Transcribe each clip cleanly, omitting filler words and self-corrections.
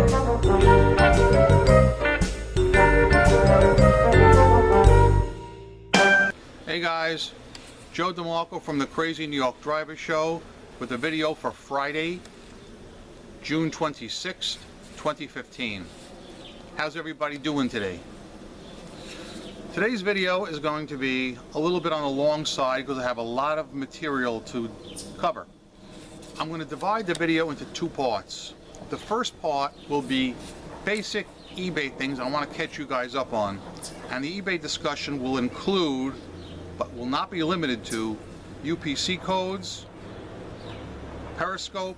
Hey guys, Joe DeMarco from the Crazy New York Driver Show with a video for Friday, June 26th, 2015. How's everybody doing today? Today's video is going to be a little bit on the long side because I have a lot of material to cover. I'm going to divide the video into two parts. The first part will be basic eBay things I want to catch you guys up on, and the eBay discussion will include, but will not be limited to, UPC codes, Periscope,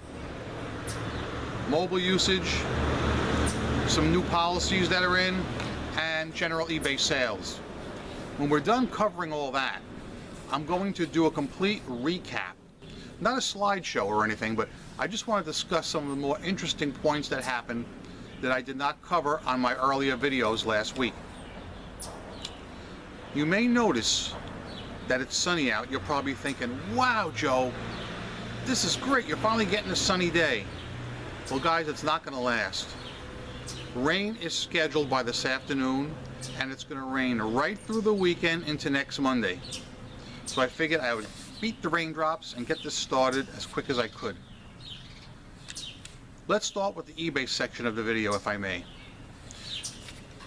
mobile usage, some new policies that are in, and general eBay sales. When we're done covering all that, I'm going to do a complete recap. Not a slideshow or anything, but I just want to discuss some of the more interesting points that happened that I did not cover on my earlier videos last week. You may notice that it's sunny out. You're probably thinking, wow, Joe, this is great. You're finally getting a sunny day. Well, guys, it's not going to last. Rain is scheduled by this afternoon, and it's going to rain right through the weekend into next Monday. So I figured I would beat the raindrops and get this started as quick as I could. Let's start with the eBay section of the video, if I may.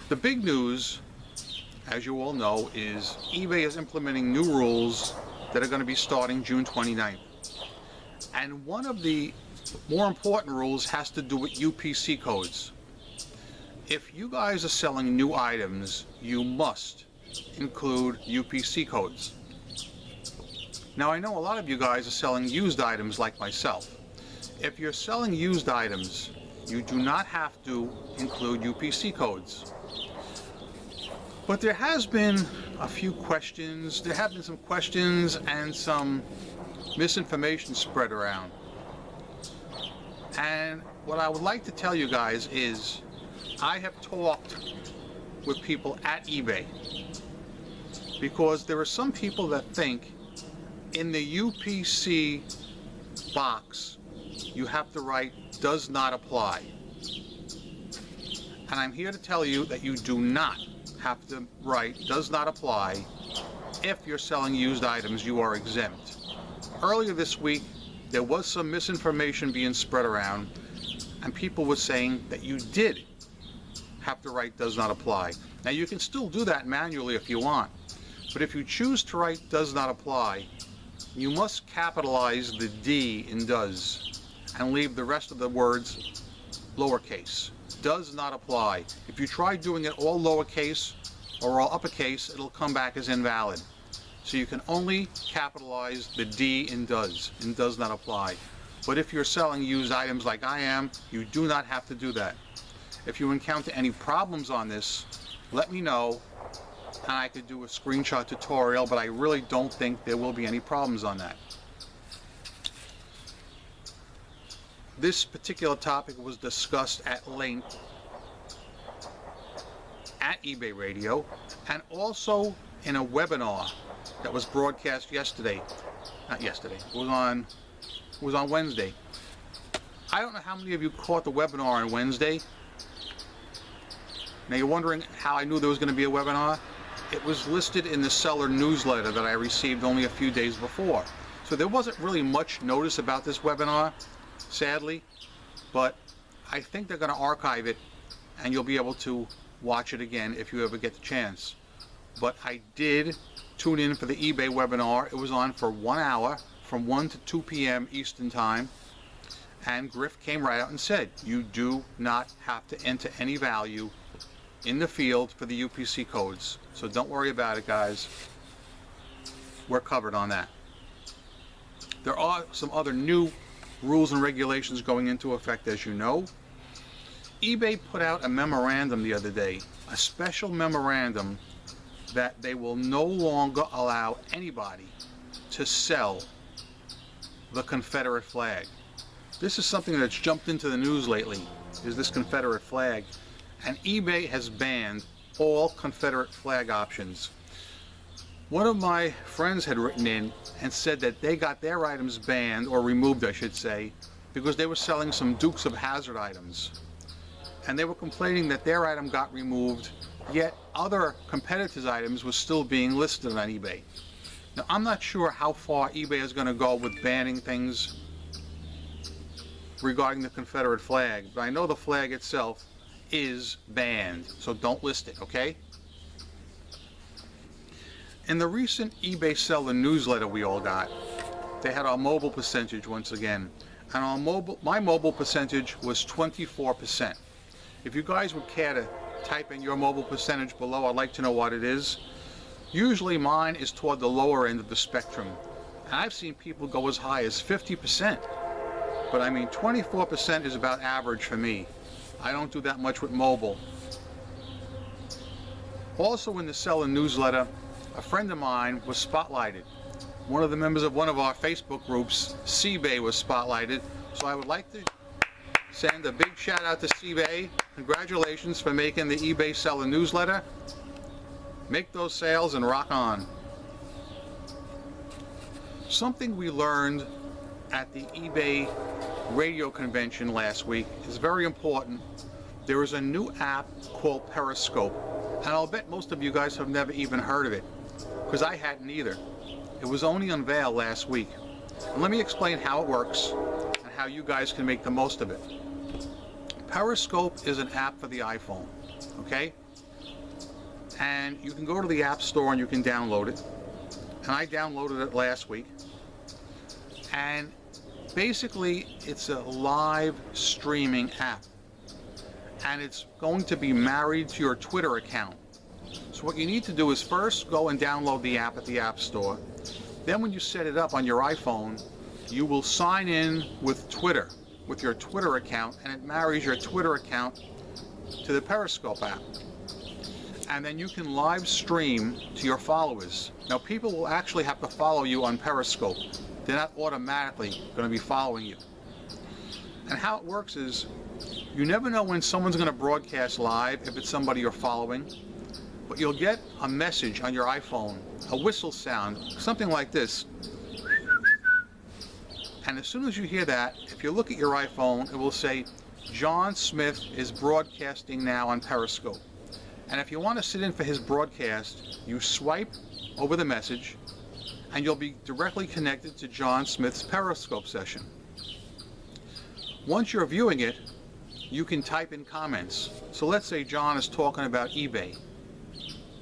The big news, as you all know, is eBay is implementing new rules that are going to be starting June 29th. And one of the more important rules has to do with UPC codes. If you guys are selling new items, you must include UPC codes. Now, I know a lot of you guys are selling used items like myself. If you're selling used items, you do not have to include UPC codes. But there has been a few questions. There have been some questions and some misinformation spread around. And what I would like to tell you guys is I have talked with people at eBay, because there are some people that think in the UPC box you have to write does not apply. And I'm here to tell you that you do not have to write does not apply. If you're selling used items, you are exempt. Earlier this week there was some misinformation being spread around, and people were saying that you did have to write does not apply. Now, you can still do that manually if you want, but if you choose to write does not apply, you must capitalize the D in does and leave the rest of the words lowercase. Does not apply. If you try doing it all lowercase or all uppercase, it'll come back as invalid. So you can only capitalize the D in does not apply. But if you're selling used items like I am, you do not have to do that. If you encounter any problems on this, let me know, and I could do a screenshot tutorial, but I really don't think there will be any problems on that. This particular topic was discussed at length at eBay Radio, and also in a webinar that was broadcast yesterday. Not yesterday, it was on Wednesday. I don't know how many of you caught the webinar on Wednesday. Now, you're wondering how I knew there was going to be a webinar. It was listed in the seller newsletter that I received only a few days before. So there wasn't really much notice about this webinar, sadly, but I think they're going to archive it and you'll be able to watch it again if you ever get the chance. But I did tune in for the eBay webinar. It was on for 1 hour from 1 to 2 p.m. Eastern Time, and Griff came right out and said you do not have to enter any value in the field for the UPC codes. So don't worry about it, guys. We're covered on that. There are some other new rules and regulations going into effect, as you know. eBay put out a memorandum the other day, a special memorandum that they will no longer allow anybody to sell the Confederate flag. This is something that's jumped into the news lately, is this Confederate flag. And eBay has banned all Confederate flag options. One of my friends had written in and said that they got their items banned, or removed I should say, because they were selling some Dukes of Hazzard items. and they were complaining that their item got removed, yet other competitors' items were still being listed on eBay. Now, I'm not sure how far eBay is going to go with banning things regarding the Confederate flag, but I know the flag itself is banned, so don't list it, okay? In the recent eBay seller newsletter we all got, they had our mobile percentage once again, and my mobile percentage was 24%. If you guys would care to type in your mobile percentage below, I'd like to know what it is. Usually mine is toward the lower end of the spectrum, and I've seen people go as high as 50%. But I mean, 24% is about average for me. I don't do that much with mobile. Also in the seller newsletter, a friend of mine was spotlighted. One of the members of one of our Facebook groups, eBay, was spotlighted. So I would like to send a big shout out to eBay. Congratulations for making the eBay seller newsletter. Make those sales and rock on. Something we learned at the eBay radio convention last week is very important. There is a new app called Periscope, and I'll bet most of you guys have never even heard of it, because I hadn't either. It was only unveiled last week. And let me explain how it works and how you guys can make the most of it. Periscope is an app for the iPhone, okay? And you can go to the App Store and you can download it. And I downloaded it last week. And basically, it's a live streaming app. And it's going to be married to your Twitter account. So what you need to do is first go and download the app at the App Store. Then when you set it up on your iPhone, you will sign in with Twitter, with your Twitter account, and it marries your Twitter account to the Periscope app. And then you can live stream to your followers. Now, people will actually have to follow you on Periscope. They're not automatically going to be following you. And how it works is, you never know when someone's going to broadcast live, if it's somebody you're following, but you'll get a message on your iPhone, a whistle sound, something like this. And as soon as you hear that, if you look at your iPhone, it will say, John Smith is broadcasting now on Periscope. And if you want to sit in for his broadcast, you swipe over the message, and you'll be directly connected to John Smith's Periscope session. Once you're viewing it, you can type in comments. So let's say John is talking about eBay.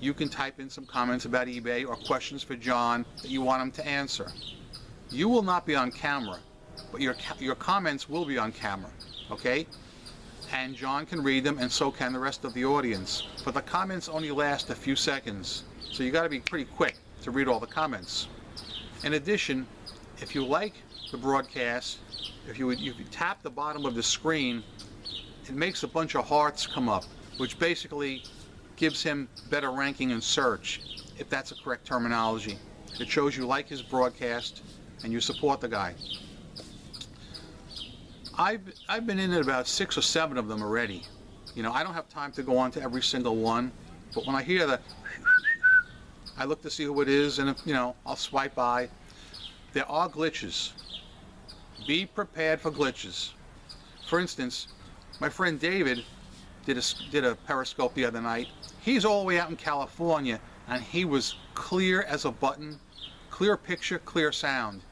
You can type in some comments about eBay or questions for John that you want him to answer. You will not be on camera, but your comments will be on camera, okay? And John can read them, and so can the rest of the audience. But the comments only last a few seconds, so you got to be pretty quick to read all the comments. In addition, if you like the broadcast, if you tap the bottom of the screen, it makes a bunch of hearts come up, which basically gives him better ranking in search, if that's a correct terminology. It shows you like his broadcast and you support the guy. I've been in at about 6 or 7 of them already. You know, I don't have time to go on to every single one, but when I hear the, I look to see who it is, and if, you know, I'll swipe by. There are glitches. Be prepared for glitches. For instance, my friend David did a Periscope the other night. He's all the way out in California, and he was clear as a button, clear picture, clear sound.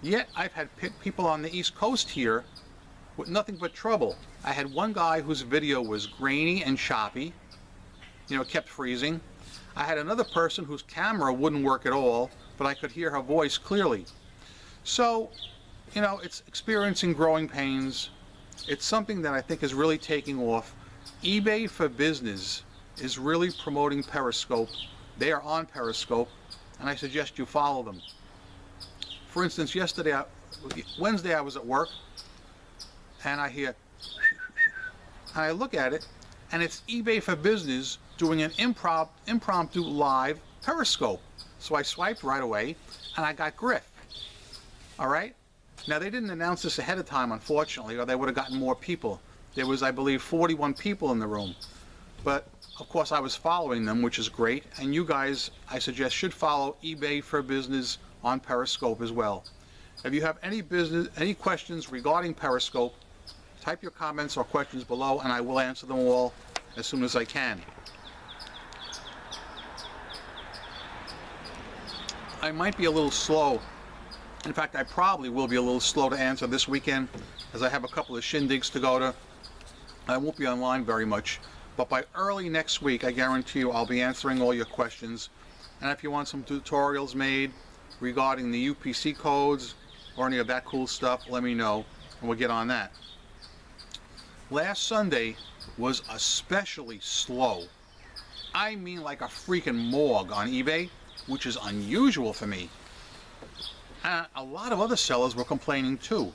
Yet I've had people on the East Coast here with nothing but trouble. I had one guy whose video was grainy and choppy, you know, it kept freezing. I had another person whose camera wouldn't work at all, but I could hear her voice clearly. So, you know, it's experiencing growing pains. It's something that I think is really taking off. eBay for Business is really promoting Periscope. They are on Periscope, and I suggest you follow them. For instance, Wednesday I was at work, and I hear, and I look at it, and it's eBay for Business doing an impromptu live Periscope. So I swiped right away, and I got Griff. All right? Now, they didn't announce this ahead of time, unfortunately, or they would have gotten more people. There was, I believe, 41 people in the room. But, of course, I was following them, which is great. And you guys, I suggest, should follow eBay for Business on Periscope as well. If you have any questions regarding Periscope, Type your comments or questions below and I will answer them all as soon as I can. I might be a little slow. In fact, I probably will be a little slow to answer this weekend as I have a couple of shindigs to go to. I won't be online very much, but by early next week, I guarantee you I'll be answering all your questions. And if you want some tutorials made regarding the UPC codes or any of that cool stuff, let me know and we'll get on that. Last Sunday was especially slow. I mean like a freaking morgue on eBay, which is unusual for me. A lot of other sellers were complaining too.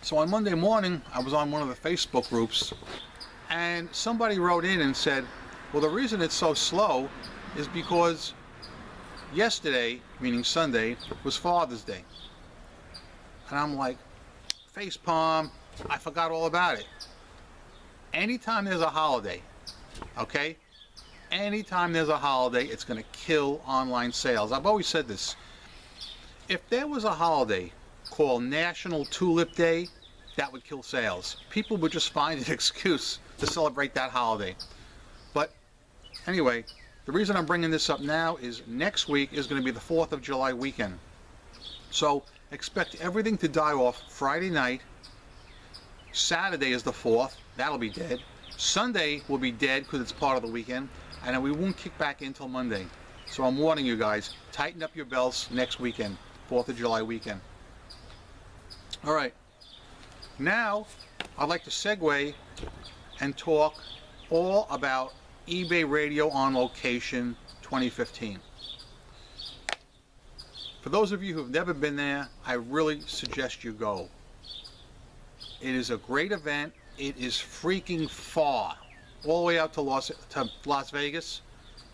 So on Monday morning, I was on one of the Facebook groups and somebody wrote in and said, well, the reason it's so slow is because yesterday, meaning Sunday, was Father's Day. And I'm like, facepalm, I forgot all about it. Anytime there's a holiday, okay? Anytime there's a holiday, it's going to kill online sales. I've always said this. If there was a holiday called National Tulip Day, that would kill sales. People would just find an excuse to celebrate that holiday. But anyway, the reason I'm bringing this up now is next week is going to be the 4th of July weekend. So expect everything to die off Friday night. Saturday is the 4th. That'll be dead. Sunday will be dead because it's part of the weekend. And then we won't kick back in until Monday. So I'm warning you guys, tighten up your belts next weekend, 4th of July weekend. All right, now I'd like to segue and talk all about eBay Radio on Location 2015. For those of you who've never been there, I really suggest you go. It is a great event. It is freaking far, all the way out to Las Vegas.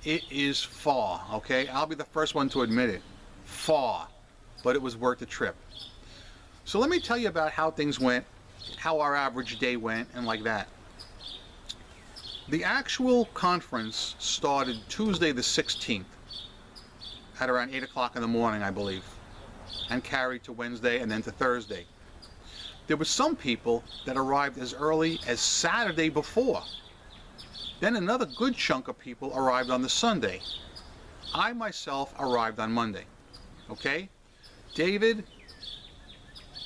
It is far, okay? I'll be the first one to admit it. Far, but it was worth the trip. So let me tell you about how things went, how our average day went, and like that. The actual conference started Tuesday the 16th at around 8 o'clock in the morning, I believe, and carried to Wednesday and then to Thursday. There were some people that arrived as early as Saturday before. Then another good chunk of people arrived on the Sunday. I myself arrived on Monday. Okay? David,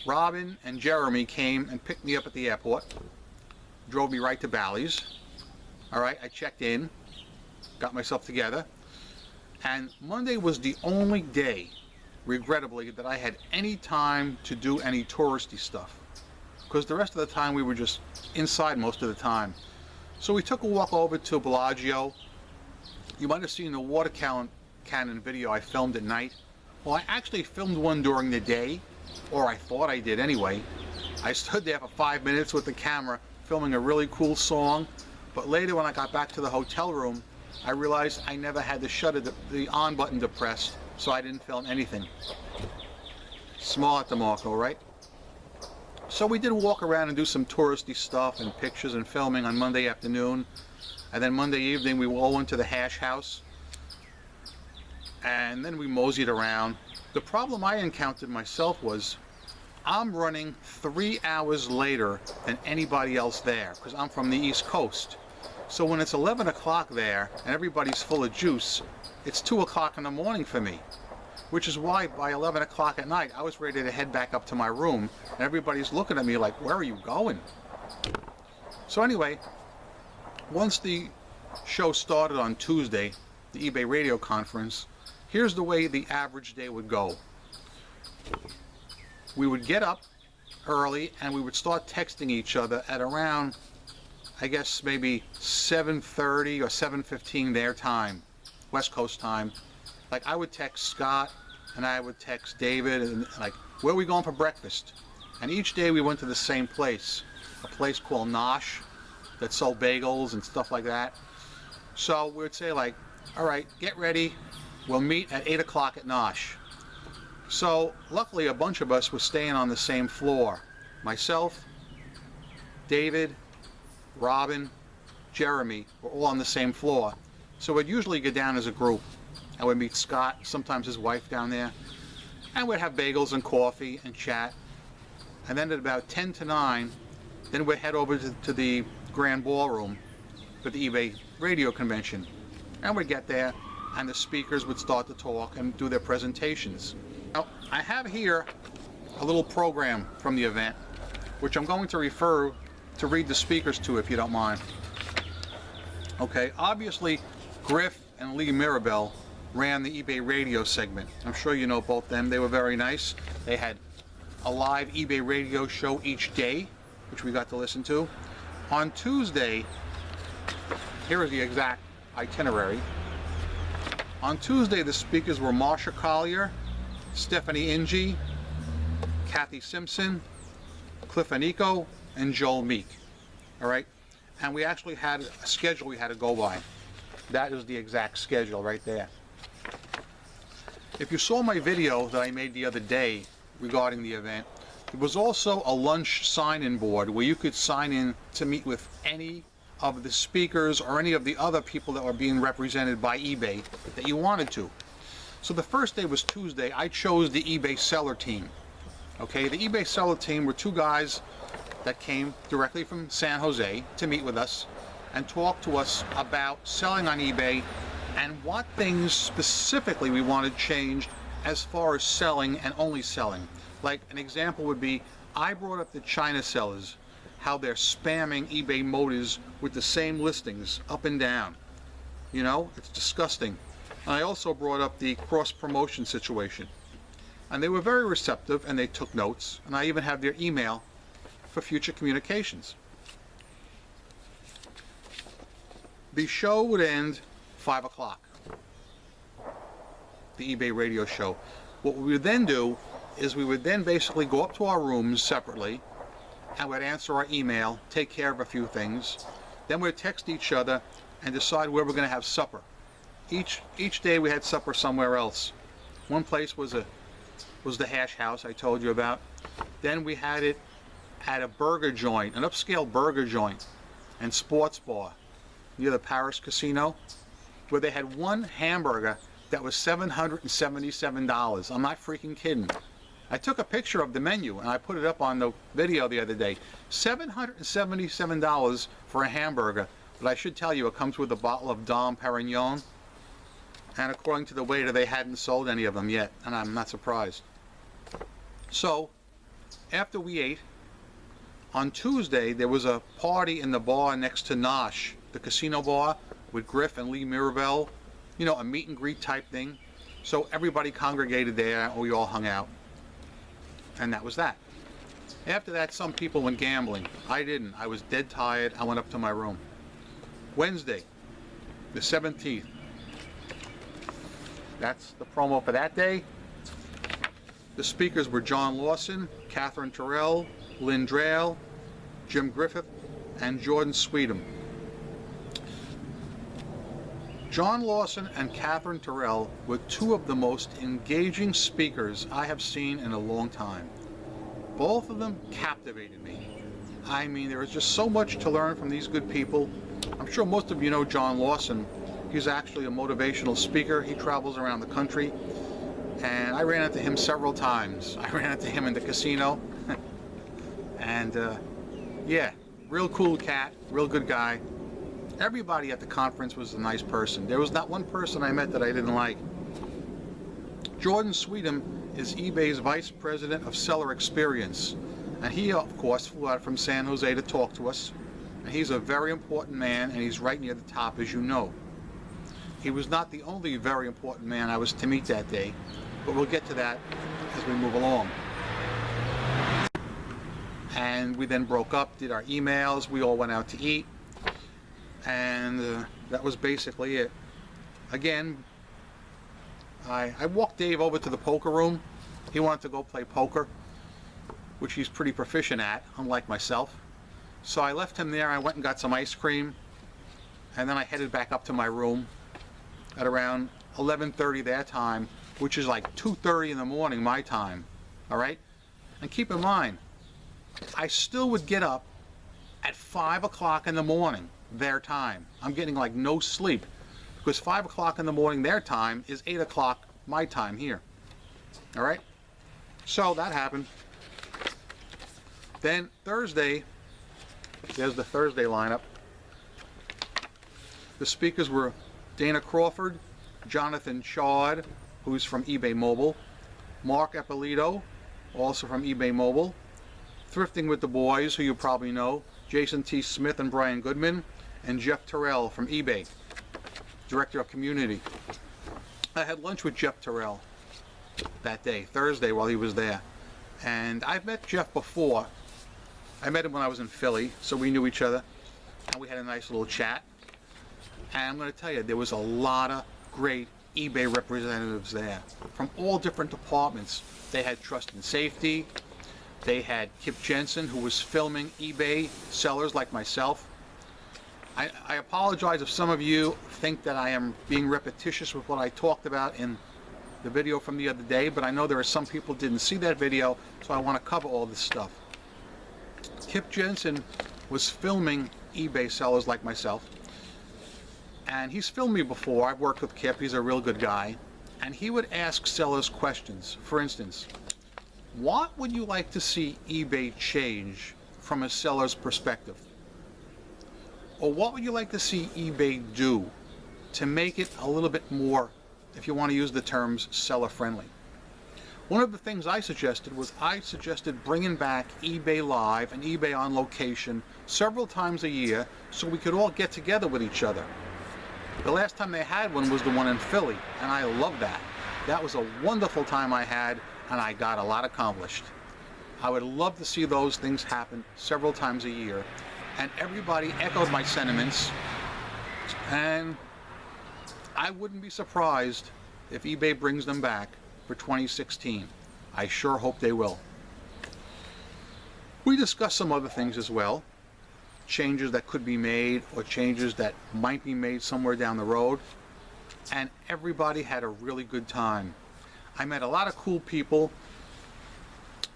Robin, and Jeremy came and picked me up at the airport, drove me right to Bally's. All right, I checked in, got myself together, and Monday was the only day, regrettably, that I had any time to do any touristy stuff, because the rest of the time we were just inside most of the time. So we took a walk over to Bellagio. You might have seen the water cannon video I filmed at night. Well, I actually filmed one during the day, or I thought I did anyway. I stood there for 5 minutes with the camera filming a really cool song, but later when I got back to the hotel room, I realized I never had the on button depressed, so I didn't film anything. Small at the Marco, right? So we did walk around and do some touristy stuff and pictures and filming on Monday afternoon. And then Monday evening we all went to the hash house. And then we moseyed around. The problem I encountered myself was I'm running 3 hours later than anybody else there because I'm from the East Coast. So when it's 11 o'clock there and everybody's full of juice, it's 2 o'clock in the morning for me. Which is why by 11 o'clock at night, I was ready to head back up to my room, and everybody's looking at me like, where are you going? So anyway, once the show started on Tuesday, the eBay radio conference, here's the way the average day would go. We would get up early, and we would start texting each other at around, I guess, maybe 7:30 or 7:15 their time, West Coast time. Like I would text Scott and I would text David and like, where are we going for breakfast? And each day we went to the same place, a place called Nosh that sold bagels and stuff like that. So we would say like, all right, get ready. We'll meet at 8 o'clock at Nosh. So luckily a bunch of us were staying on the same floor. Myself, David, Robin, Jeremy were all on the same floor. So we'd usually go down as a group. I would meet Scott, sometimes his wife down there, and we'd have bagels and coffee and chat. And then at about 10 to 9, Then we'd head over to the Grand Ballroom for the eBay radio convention. And we'd get there, and the speakers would start to talk and do their presentations. Now, I have here a little program from the event, which I'm going to refer to read the speakers to, if you don't mind. Okay, obviously, Griff and Lee Mirabel ran the eBay radio segment. I'm sure you know both them. They were very nice. They had a live eBay radio show each day, which we got to listen to. On Tuesday, here is the exact itinerary. On Tuesday, the speakers were Marsha Collier, Stephanie Inge, Kathy Simpson, Cliff Anico, and Joel Meek. All right? And we actually had a schedule we had to go by. That is the exact schedule right there. If you saw my video that I made the other day regarding the event, there was also a lunch sign-in board where you could sign in to meet with any of the speakers or any of the other people that were being represented by eBay that you wanted to. So the first day was Tuesday. I chose the eBay seller team. Okay, the eBay seller team were two guys that came directly from San Jose to meet with us and talk to us about selling on eBay and what things specifically we wanted changed as far as selling and only selling. Like an example would be, I brought up the China sellers, how they're spamming eBay Motors with the same listings up and down. You know, it's disgusting. And I also brought up the cross-promotion situation. And they were very receptive and they took notes, and I even have their email for future communications. The show would end 5 o'clock, the eBay radio show. What we would then do is we would then basically go up to our rooms separately and we'd answer our email, take care of a few things. Then we'd text each other and decide where we're going to have supper. Each day we had supper somewhere else. One place was the Hash House I told you about. Then we had it at a burger joint, an upscale burger joint and sports bar near the Paris Casino, where they had one hamburger that was $777. I'm not freaking kidding. I took a picture of the menu and I put it up on the video the other day. $777 for a hamburger, but I should tell you it comes with a bottle of Dom Perignon, and according to the waiter they hadn't sold any of them yet, and I'm not surprised. So after we ate, on Tuesday there was a party in the bar next to Nosh, the casino bar, with Griff and Lee Mirabel, you know, a meet and greet type thing. So everybody congregated there and we all hung out. And that was that. After that, some people went gambling. I didn't. I was dead tired. I went up to my room. Wednesday, the 17th. That's the promo for that day. The speakers were John Lawson, Catherine Terrell, Lynn Drayle, Jim Griffith, and Jordan Sweetum. John Lawson and Catherine Terrell were two of the most engaging speakers I have seen in a long time. Both of them captivated me. I mean, there was just so much to learn from these good people. I'm sure most of you know John Lawson. He's actually a motivational speaker. He travels around the country. And I ran into him several times. I ran into him in the casino. And yeah, real cool cat, real good guy. Everybody at the conference was a nice person. There was not one person I met that I didn't like. Jordan Sweetum is eBay's Vice President of Seller Experience. And he, of course, flew out from San Jose to talk to us. And he's a very important man, and he's right near the top, as you know. He was not the only very important man I was to meet that day, but we'll get to that as we move along. And we then broke up, did our emails, we all went out to eat. And that was basically it. Again, I walked Dave over to the poker room. He wanted to go play poker, which he's pretty proficient at, unlike myself. So I left him there. I went and got some ice cream, and then I headed back up to my room at around 11:30 their time, which is like 2:30 in the morning my time. All right? And keep in mind, I still would get up at 5 o'clock in the morning their time. I'm getting like no sleep because 5 o'clock in the morning their time is 8 o'clock my time here. All right? So that happened. Then Thursday, There's the Thursday lineup. The speakers were Dana Crawford, Jonathan Chard, who's from eBay Mobile, Mark Eppolito, also from eBay Mobile, Thrifting with the Boys, who you probably know, Jason T. Smith and Brian Goodman, and Jeff Terrell from eBay, Director of Community. I had lunch with Jeff Terrell that day, Thursday, while he was there. And I've met Jeff before. I met him when I was in Philly, so we knew each other. And we had a nice little chat. And I'm going to tell you, there was a lot of great eBay representatives there from all different departments. They had Trust and Safety. They had Kip Jensen, who was filming eBay sellers like myself. I apologize if some of you think that I am being repetitious with what I talked about in the video from the other day, but I know there are some people who didn't see that video, so I want to cover all this stuff. Kip Jensen was filming eBay sellers like myself, and he's filmed me before. I've worked with Kip. He's a real good guy, and he would ask sellers questions. For instance, what would you like to see eBay change from a seller's perspective? Or what would you like to see eBay do to make it a little bit more, if you want to use the terms, seller friendly? One of the things I suggested was bringing back eBay Live and eBay on Location several times a year so we could all get together with each other. The last time they had one was the one in Philly, and I loved that. That was a wonderful time I had, and I got a lot accomplished. I would love to see those things happen several times a year. And everybody echoed my sentiments, and I wouldn't be surprised if eBay brings them back for 2016. I sure hope they will. We discussed some other things as well, changes that could be made or changes that might be made somewhere down the road, and everybody had a really good time. I met a lot of cool people.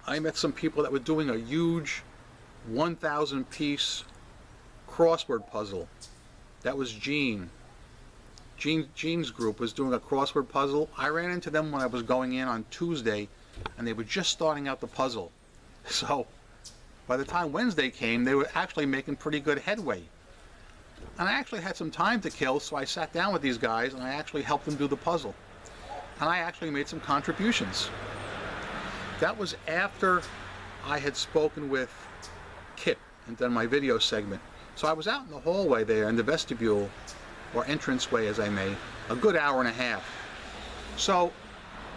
I met some people that were doing a huge 1,000 piece crossword puzzle. That was Gene's group was doing a crossword puzzle. I ran into them when I was going in on Tuesday, and they were just starting out the puzzle. So by the time Wednesday came, they were actually making pretty good headway. And I actually had some time to kill, so I sat down with these guys and I actually helped them do the puzzle. And I actually made some contributions. That was after I had spoken with Kip and done my video segment. So I was out in the hallway there in the vestibule, or entranceway as I may, a good hour and a half. So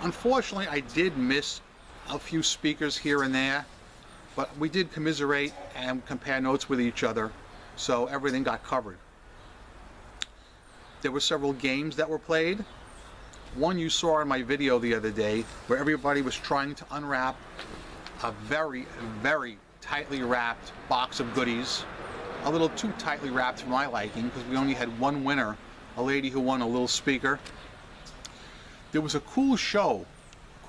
unfortunately I did miss a few speakers here and there, but we did commiserate and compare notes with each other, so everything got covered. There were several games that were played. One you saw in my video the other day, where everybody was trying to unwrap a very, very tightly wrapped box of goodies. A little too tightly wrapped for my liking, because we only had one winner, a lady who won a little speaker. There was a cool show.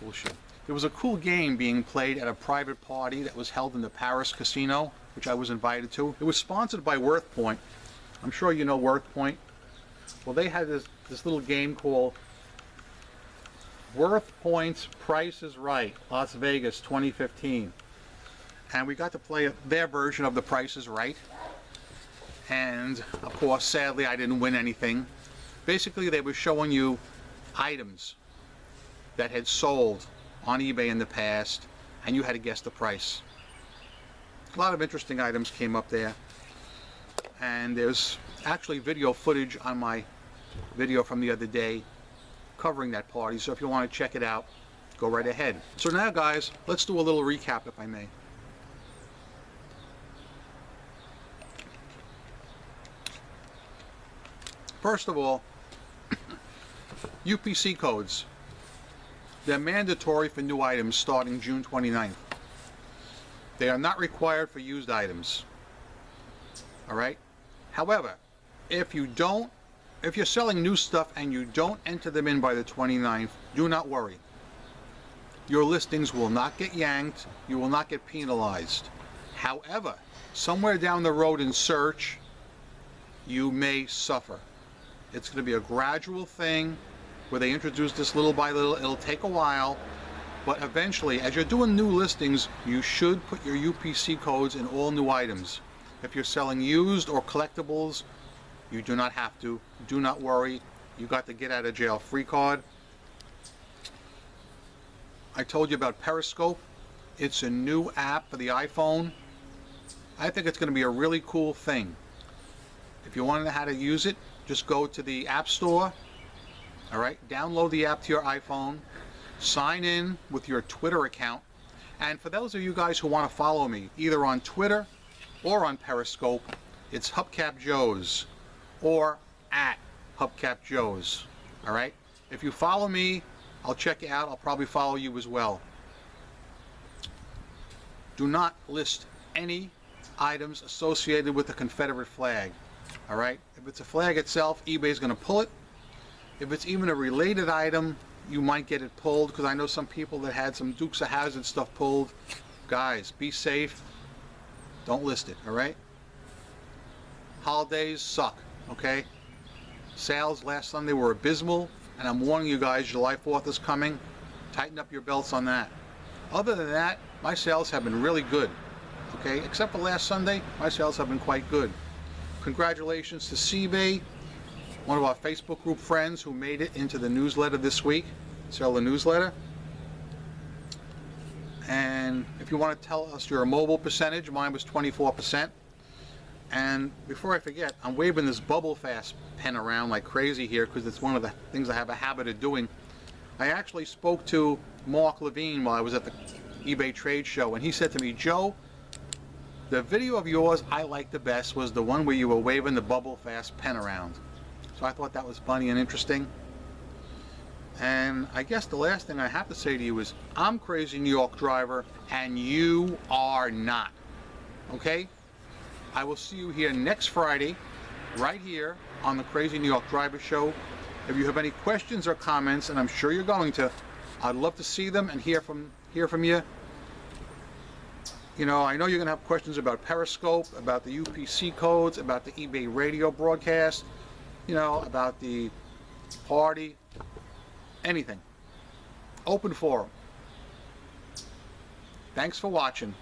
There was a cool game being played at a private party that was held in the Paris casino, which I was invited to. It was sponsored by WorthPoint. I'm sure you know WorthPoint. Well, they had this little game called WorthPoint's Price is Right, Las Vegas 2015. And we got to play their version of The Price is Right. And of course, sadly, I didn't win anything. Basically, they were showing you items that had sold on eBay in the past, and you had to guess the price. A lot of interesting items came up there, and there's actually video footage on my video from the other day covering that party, so if you want to check it out, go right ahead. So now guys, let's do a little recap, if I may. First of all, UPC codes. They're mandatory for new items starting June 29th. They are not required for used items. Alright? However, if you're selling new stuff and you don't enter them in by the 29th, do not worry. Your listings will not get yanked, you will not get penalized. However, somewhere down the road in search, you may suffer. It's going to be a gradual thing where they introduce this little by little. It'll take a while, but eventually, as you're doing new listings, you should put your UPC codes in all new items. If you're selling used or collectibles, you do not have to. Do not worry. You got the get out of jail free card. I told you about Periscope. It's a new app for the iPhone. I think it's going to be a really cool thing. If you want to know how to use it, just go to the App Store. All right, download the app to your iPhone. Sign in with your Twitter account. And for those of you guys who want to follow me, either on Twitter or on Periscope, it's Hubcap Joes or at Hubcap Joes. All right? If you follow me, I'll check you out. I'll probably follow you as well. Do not list any items associated with the Confederate flag. All right? If it's a flag itself, eBay's going to pull it. If it's even a related item, you might get it pulled, because I know some people that had some Dukes of Hazzard stuff pulled. Guys, be safe. Don't list it, all right? Holidays suck, okay? Sales last Sunday were abysmal, and I'm warning you guys, July 4th is coming. Tighten up your belts on that. Other than that, my sales have been really good, okay? Except for last Sunday, my sales have been quite good. Congratulations to eBay, one of our Facebook group friends who made it into the newsletter this week. Sell the newsletter. And if you want to tell us your mobile percentage, mine was 24%. And before I forget, I'm waving this Bubble Fast pen around like crazy here because it's one of the things I have a habit of doing. I actually spoke to Mark Levine while I was at the eBay trade show, and he said to me, Joe, the video of yours I liked the best was the one where you were waving the Bubble Fast pen around. So I thought that was funny and interesting. And I guess the last thing I have to say to you is, I'm Crazy New York Driver, and you are not. Okay? I will see you here next Friday, right here on the Crazy New York Driver Show. If you have any questions or comments, and I'm sure you're going to, I'd love to see them and hear from you. You know, I know you're going to have questions about Periscope, about the UPC codes, about the eBay radio broadcast, you know, about the party, anything. Open forum. Thanks for watching.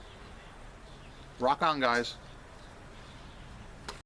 Rock on, guys.